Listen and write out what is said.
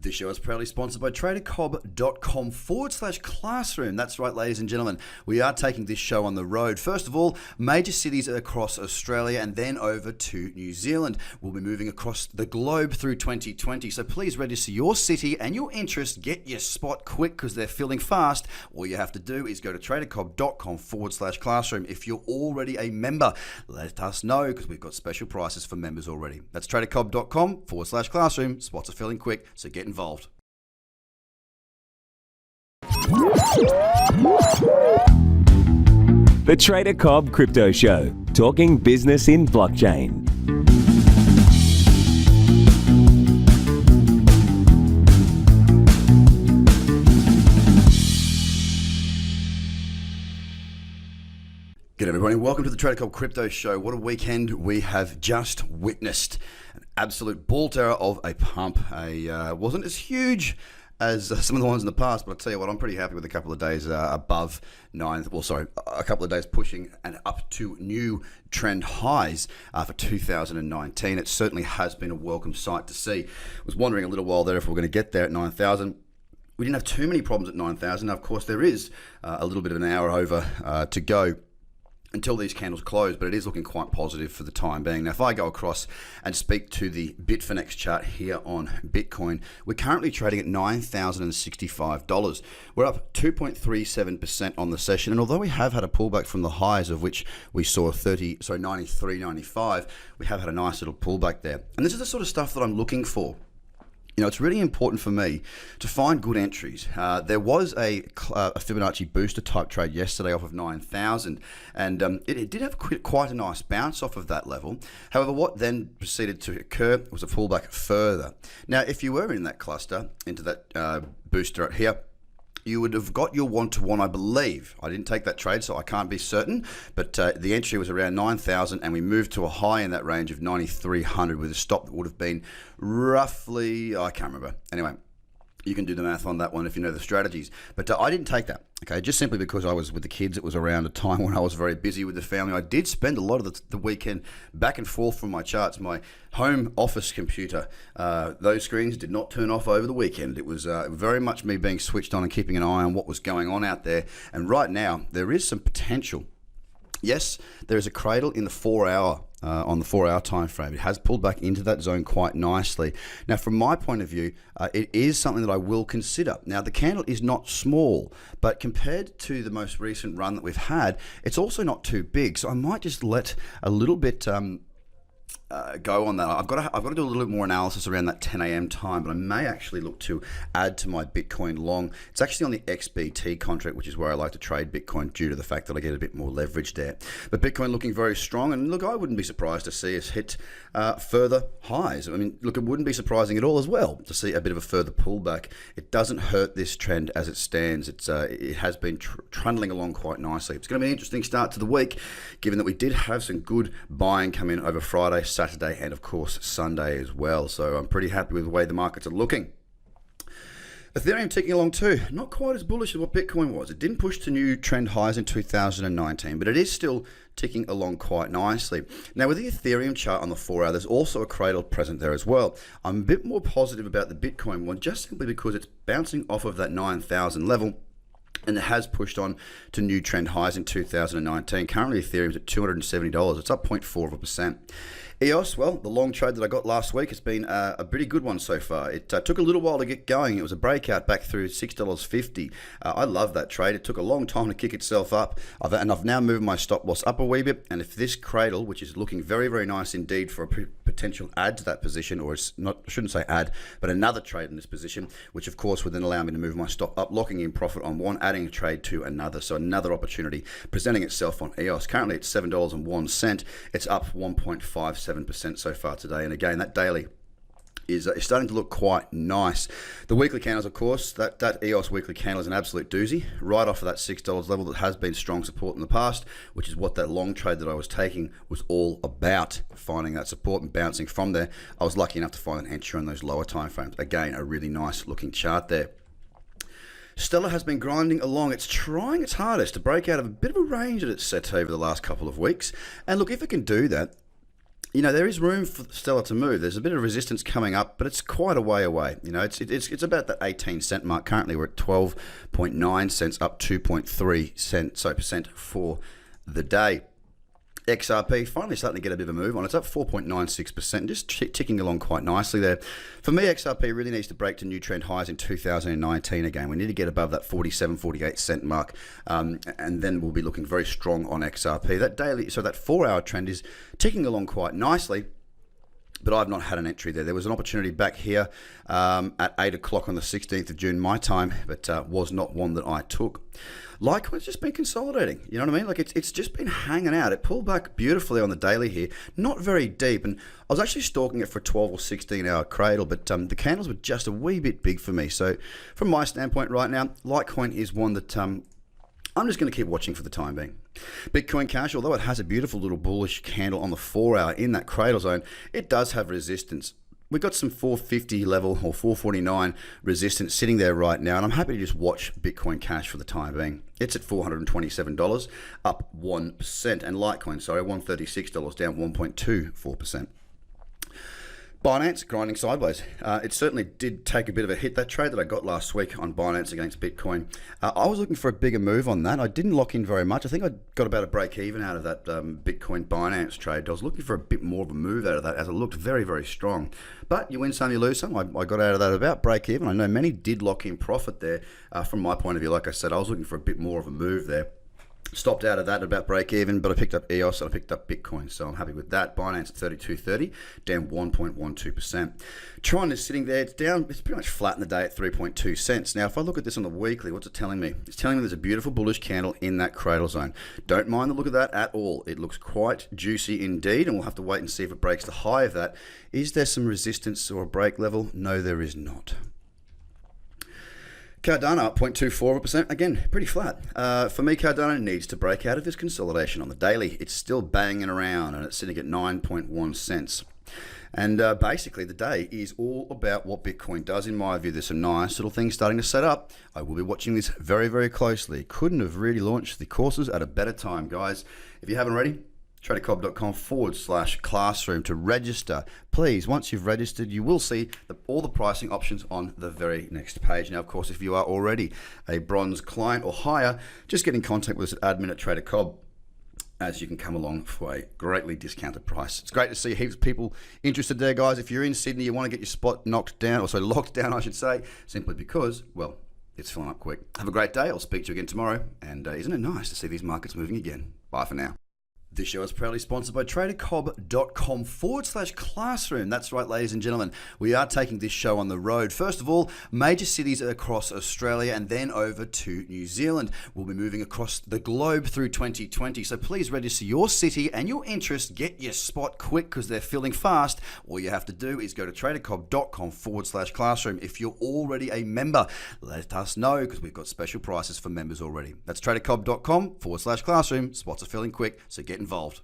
This show is proudly sponsored by tradercobb.com/classroom. That's right, ladies and gentlemen. We are taking this show on the road. First of all, major cities across Australia and then over to New Zealand. We'll be moving across the globe through 2020. So please register your city and your interest. Get your spot quick because they're filling fast. All you have to do is go to tradercobb.com/classroom. If you're already a member, let us know because we've got special prices for members already. That's tradercobb.com/classroom. Spots are filling quick, so get involved. The Trader Cobb Crypto Show, talking business in blockchain. G'day everybody, welcome to the Trader Cobb Crypto Show. What a weekend we have just witnessed. An absolute bull terror of a pump. Wasn't as huge as some of the ones in the past, but I'll tell you what, I'm pretty happy with a couple of days above a couple of days pushing and up to new trend highs for 2019. It certainly has been a welcome sight to see. I was wondering a little while there if we're going to get there at 9,000. We didn't have too many problems at 9,000. Now, of course, there is a little bit of an hour over to go until these candles close, but it is looking quite positive for the time being. Now, if I go across and speak to the Bitfinex chart here on Bitcoin, we're currently trading at $9,065. We're up 2.37% on the session, and although we have had a pullback from the highs of which we saw 93.95, we have had a nice little pullback there. And this is the sort of stuff that I'm looking for. You know, it's really important for me to find good entries. There was a Fibonacci booster type trade yesterday off of 9,000, and it did have quite a nice bounce off of that level. However, what then proceeded to occur was a pullback further. Now, if you were in that cluster, into that booster right here, you would have got your one-to-one, I believe. I didn't take that trade, so I can't be certain, but the entry was around 9,000, and we moved to a high in that range of 9,300 with a stop that would have been roughly, I can't remember. Anyway, you can do the math on that one if you know the strategies. But I didn't take that, okay, just simply because I was with the kids. It was around a time when I was very busy with the family. I did spend a lot of the weekend back and forth from my charts. My home office computer, those screens did not turn off over the weekend. It was very much me being switched on and keeping an eye on what was going on out there. And right now, there is some potential. Yes, there is a cradle in the 4-hour on the 4-hour time frame. It has pulled back into that zone quite nicely. Now, from my point of view, it is something that I will consider. Now, the candle is not small, but compared to the most recent run that we've had, it's also not too big. So I might just let a little bit go on that. I've got to do a little bit more analysis around that 10 a.m. time, but I may actually look to add to my Bitcoin long. It's actually on the XBT contract, which is where I like to trade Bitcoin due to the fact that I get a bit more leverage there. But Bitcoin looking very strong, and look, I wouldn't be surprised to see us hit further highs. I mean, look, it wouldn't be surprising at all as well to see a bit of a further pullback. It doesn't hurt this trend as it stands. It has been trundling along quite nicely. It's going to be an interesting start to the week, given that we did have some good buying come in over Friday, Saturday, and of course Sunday as well. So I'm pretty happy with the way the markets are looking. Ethereum ticking along too. Not quite as bullish as what Bitcoin was. It didn't push to new trend highs in 2019, but it is still ticking along quite nicely. Now, with the Ethereum chart on the 4-hour, there's also a cradle present there as well. I'm a bit more positive about the Bitcoin one, just simply because it's bouncing off of that 9,000 level, and it has pushed on to new trend highs in 2019. Currently, Ethereum's at $270. It's up 0.4%. EOS, well, the long trade that I got last week has been a pretty good one so far. It took a little while to get going. It was a breakout back through $6.50. I love that trade. It took a long time to kick itself up, and I've now moved my stop loss up a wee bit. And if this cradle, which is looking very, very nice indeed for a potential add to that position, or it's not, I shouldn't say add, but another trade in this position, which of course would then allow me to move my stop up, locking in profit on one, adding a trade to another. So another opportunity presenting itself on EOS. Currently it's $7.01. It's up 1.57% so far today, and again that daily is starting to look quite nice. The weekly candles, of course, that EOS weekly candle is an absolute doozy, right off of that $6 level that has been strong support in the past, which is what that long trade that I was taking was all about, finding that support and bouncing from there. I was lucky enough to find an entry on those lower time frames. Again, a really nice looking chart there. Stellar has been grinding along. It's trying its hardest to break out of a bit of a range that it's set over the last couple of weeks. And look, if it can do that, there is room for Stellar to move. There's a bit of resistance coming up, but it's quite a way away. It's about that 18 cent mark. Currently, we're at 12.9 cents, up 2.3 percent for the day. XRP finally starting to get a bit of a move on. It's up 4.96%, just ticking along quite nicely there. For me, XRP really needs to break to new trend highs in 2019 again. We need to get above that 47, 48 cent mark, and then we'll be looking very strong on XRP. That 4-hour trend is ticking along quite nicely, but I've not had an entry there. There was an opportunity back here at 8 o'clock on the 16th of June, my time, but was not one that I took. Litecoin's just been consolidating, you know what I mean? Like it's just been hanging out. It pulled back beautifully on the daily here, not very deep, and I was actually stalking it for a 12 or 16 hour cradle, but the candles were just a wee bit big for me. So from my standpoint right now, Litecoin is one that I'm just going to keep watching for the time being. Bitcoin Cash, although it has a beautiful little bullish candle on the 4-hour in that cradle zone, it does have resistance. We've got some 450 level or 449 resistance sitting there right now, and I'm happy to just watch Bitcoin Cash for the time being. It's at $427, up 1%, and Litecoin, $136, down 1.24%. Binance grinding sideways. It certainly did take a bit of a hit. That trade that I got last week on Binance against Bitcoin, I was looking for a bigger move on that. I didn't lock in very much. I think I got about a break even out of that Bitcoin Binance trade. I was looking for a bit more of a move out of that as it looked very, very strong. But you win some, you lose some. I got out of that about break even. I know many did lock in profit there. From my point of view, like I said, I was looking for a bit more of a move there. Stopped out of that at about break even, but I picked up EOS and I picked up Bitcoin, so I'm happy with that. Binance at 32.30, down 1.12%. Tron is sitting there, it's down, it's pretty much flat in the day at 3.2 cents. Now, if I look at this on the weekly, what's it telling me? It's telling me there's a beautiful bullish candle in that cradle zone. Don't mind the look of that at all. It looks quite juicy indeed, and we'll have to wait and see if it breaks the high of that. Is there some resistance or a break level? No, there is not. Cardano up 0.24%, again, pretty flat. For me, Cardano needs to break out of this consolidation on the daily. It's still banging around and it's sitting at 9.1 cents. And basically, the day is all about what Bitcoin does. In my view, there's some nice little things starting to set up. I will be watching this very, very closely. Couldn't have really launched the courses at a better time, guys. If you haven't already, tradercobb.com/classroom to register. Please, once you've registered, you will see all the pricing options on the very next page. Now, of course, if you are already a bronze client or higher, just get in contact with us at admin at Trader Cobb, as you can come along for a greatly discounted price. It's great to see heaps of people interested there, guys. If you're in Sydney, you want to get your spot locked down, I should say, simply because, well, it's filling up quick. Have a great day. I'll speak to you again tomorrow. And isn't it nice to see these markets moving again? Bye for now. This show is proudly sponsored by tradercobb.com/classroom. That's right, ladies and gentlemen. We are taking this show on the road. First of all, major cities across Australia and then over to New Zealand. We'll be moving across the globe through 2020. So please register your city and your interest. Get your spot quick because they're filling fast. All you have to do is go to tradercobb.com/classroom. If you're already a member, let us know because we've got special prices for members already. That's tradercobb.com/classroom. Spots are filling quick, so get involved.